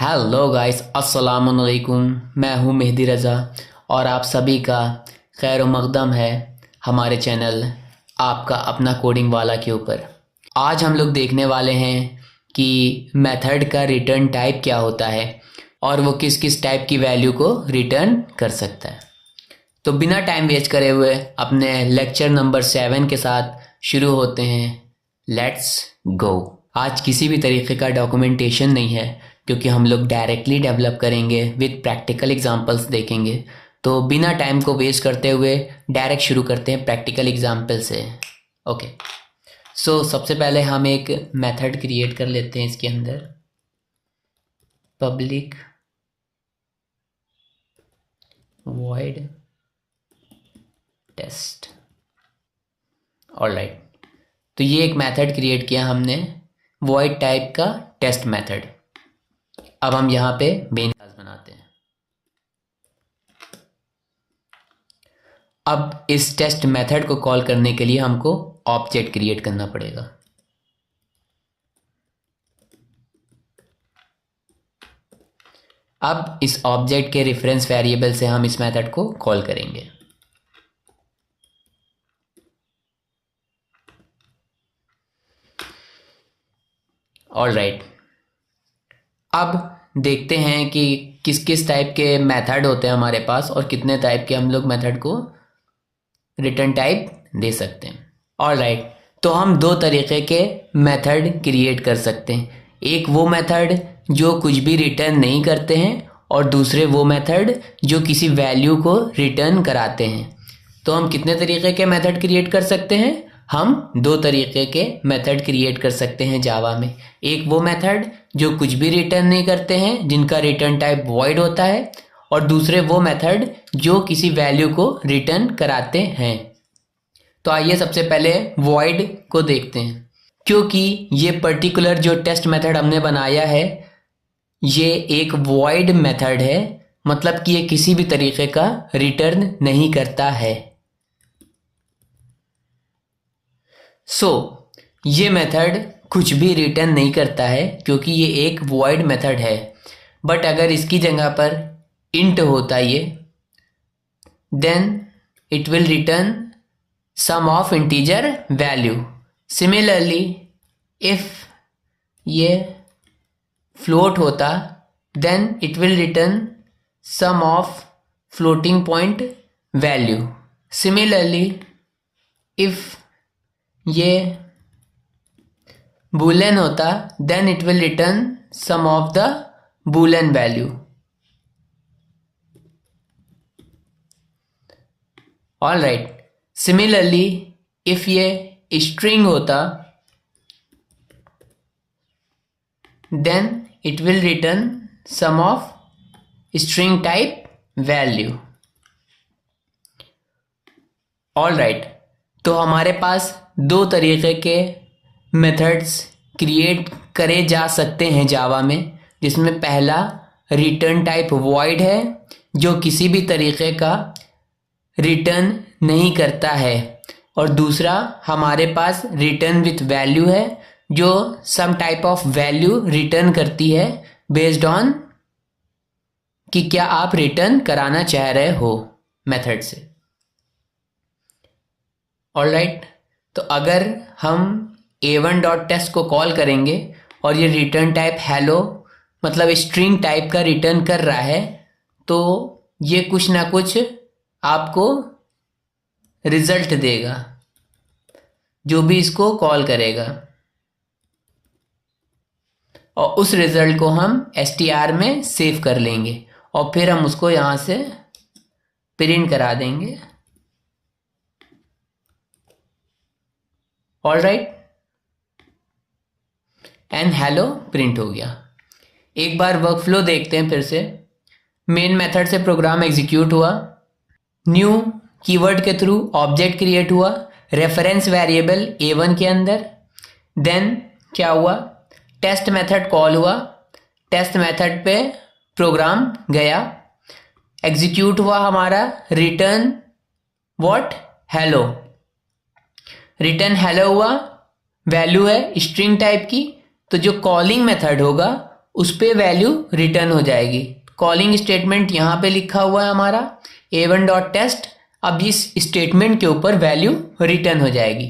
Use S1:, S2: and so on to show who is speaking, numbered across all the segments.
S1: Hello guys, अस्सलामुअलैकुम। मैं हूं मेहदी रज़ा और आप सभी का खैर मकदम है हमारे चैनल आपका अपना कोडिंग वाला के ऊपर। आज हम लोग देखने वाले हैं कि मेथड का रिटर्न टाइप क्या होता है और वो किस किस टाइप की वैल्यू को रिटर्न कर सकता है। तो बिना टाइम वेस्ट करे हुए अपने लेक्चर नंबर 7 के साथ शुरू होते हैं। Let's go. आज किसी भी तरीके का डॉक्यूमेंटेशन नहीं है क्योंकि हम लोग डायरेक्टली डेवलप करेंगे विद प्रैक्टिकल एग्जांपल्स देखेंगे। तो बिना टाइम को वेस्ट करते हुए डायरेक्ट शुरू करते हैं प्रैक्टिकल एग्जांपल से। ओके, सो सबसे पहले हम एक मेथड क्रिएट कर लेते हैं। इसके अंदर पब्लिक वॉइड टेस्ट। ऑलराइट, तो ये एक मेथड क्रिएट किया हमने वॉइड टाइप का टेस्ट मेथड। अब हम यहाँ पे मेन क्लास बनाते हैं। अब इस टेस्ट मेथड को कॉल करने के लिए हमको ऑब्जेक्ट क्रिएट करना पड़ेगा। अब इस ऑब्जेक्ट के रेफरेंस वेरिएबल से हम इस मेथड को कॉल करेंगे। ऑलराइट, अब देखते हैं कि किस किस टाइप के मेथड होते हैं हमारे पास और कितने टाइप के हम लोग मेथड को रिटर्न टाइप दे सकते हैं। ऑलराइट, तो हम दो तरीके के मेथड क्रिएट कर सकते हैं। एक वो मेथड जो कुछ भी रिटर्न नहीं करते हैं और दूसरे वो मेथड जो किसी वैल्यू को रिटर्न कराते हैं। तो हम कितने तरीके के मेथड क्रिएट कर सकते हैं? हम दो तरीके के मेथड क्रिएट कर सकते हैं जावा में। एक वो मेथड जो कुछ भी रिटर्न नहीं करते हैं, जिनका रिटर्न टाइप वॉइड होता है, और दूसरे वो मेथड जो किसी वैल्यू को रिटर्न कराते हैं। तो आइए सबसे पहले वॉइड को देखते हैं। क्योंकि ये पर्टिकुलर जो टेस्ट मेथड हमने बनाया है ये एक वॉइड मेथड है, मतलब कि ये किसी भी तरीके का रिटर्न नहीं करता है। ये मेथड कुछ भी रिटर्न नहीं करता है क्योंकि ये एक वॉइड मेथड है। बट अगर इसकी जगह पर इंट होता ये, then it will return some of integer value. Similarly if ये फ्लोट होता then it will return some of floating point value. Similarly if ये बूलियन होता then it will return some of the boolean value. Alright, similarly if ये string होता then it will return some of string type value. Alright, तो हमारे पास दो तरीके के methods create करे जा सकते हैं जावा में, जिसमें पहला रिटर्न टाइप वॉइड है जो किसी भी तरीके का रिटर्न नहीं करता है, और दूसरा हमारे पास रिटर्न विथ वैल्यू है जो some type of value return करती है बेस्ड ऑन कि क्या आप रिटर्न कराना चाह रहे हो मेथड से। ऑलराइट, तो अगर हम a1.test को कॉल करेंगे और ये रिटर्न टाइप हेलो मतलब स्ट्रिंग टाइप का रिटर्न कर रहा है, तो ये कुछ ना कुछ आपको रिजल्ट देगा जो भी इसको कॉल करेगा, और उस रिजल्ट को हम str में सेव कर लेंगे और फिर हम उसको यहाँ से प्रिंट करा देंगे। ऑलराइट, एंड हेलो प्रिंट हो गया। एक बार वर्कफ्लो देखते हैं फिर से। मेन मेथड से प्रोग्राम एग्जीक्यूट हुआ, न्यू कीवर्ड के थ्रू ऑब्जेक्ट क्रिएट हुआ रेफरेंस वेरिएबल a1 के अंदर। देन क्या हुआ, टेस्ट मेथड कॉल हुआ, टेस्ट मेथड पे प्रोग्राम गया, एग्जीक्यूट हुआ हमारा return what, hello. Return hello हुआ, वैल्यू है स्ट्रिंग टाइप की, तो जो कॉलिंग मेथड होगा उस पे वैल्यू रिटर्न हो जाएगी। कॉलिंग स्टेटमेंट यहाँ पे लिखा हुआ है हमारा A1 डॉट टेस्ट। अब इस स्टेटमेंट के ऊपर वैल्यू रिटर्न हो जाएगी।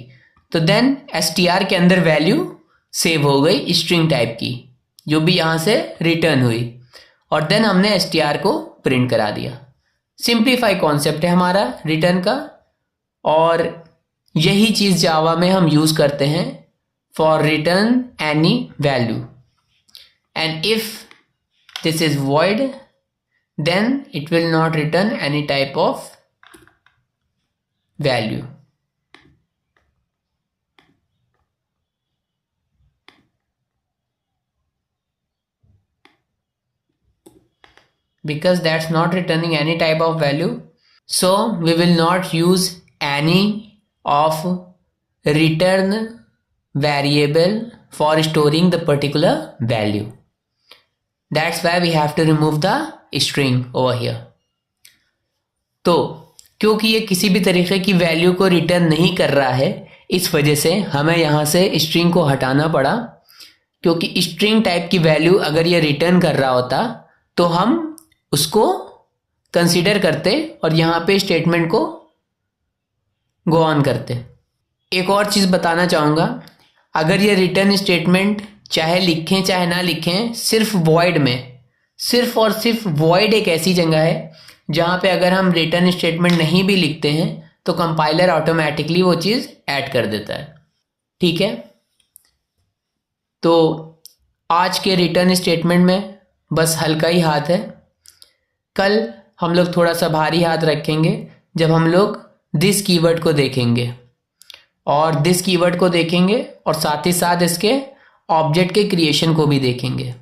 S1: तो देन str के अंदर वैल्यू सेव हो गई स्ट्रिंग टाइप की, जो भी यहाँ से रिटर्न हुई, और देन हमने str को प्रिंट करा दिया। सिंप्लीफाई कॉन्सेप्ट है हमारा रिटर्न का, और यही चीज़ जावा में हम यूज़ करते हैं for return any value. And if this is void, then it will not return any type of value. Because that's not returning any type of value, so we will not use any of return variable for storing the particular value. That's why we have to remove the string over here. तो क्योंकि ये किसी भी तरीके की value को return नहीं कर रहा है, इस वजह से हमें यहाँ से स्ट्रिंग को हटाना पड़ा। क्योंकि स्ट्रिंग टाइप की वैल्यू अगर ये रिटर्न कर रहा होता तो हम उसको कंसीडर करते और यहाँ पे स्टेटमेंट को गो ऑन करते। एक और चीज़ बताना चाहूँगा, अगर ये रिटर्न स्टेटमेंट चाहे लिखें चाहे ना लिखें, सिर्फ void में, सिर्फ और सिर्फ void एक ऐसी जगह है जहाँ पे अगर हम रिटर्न स्टेटमेंट नहीं भी लिखते हैं तो कंपाइलर ऑटोमेटिकली वो चीज़ ऐड कर देता है। ठीक है, तो आज के रिटर्न स्टेटमेंट में बस हल्का ही हाथ है। कल हम लोग थोड़ा सा भारी हाथ रखेंगे जब हम लोग दिस कीवर्ड को देखेंगे, और दिस कीवर्ड को देखेंगे और साथ ही साथ इसके ऑब्जेक्ट के क्रिएशन को भी देखेंगे।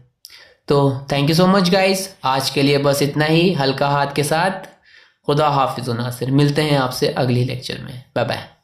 S1: तो thank you so much guys, आज के लिए बस इतना ही हल्का हाथ के साथ। खुदा हाफिज़ नासिर, मिलते हैं आपसे अगली लेक्चर में। Bye bye.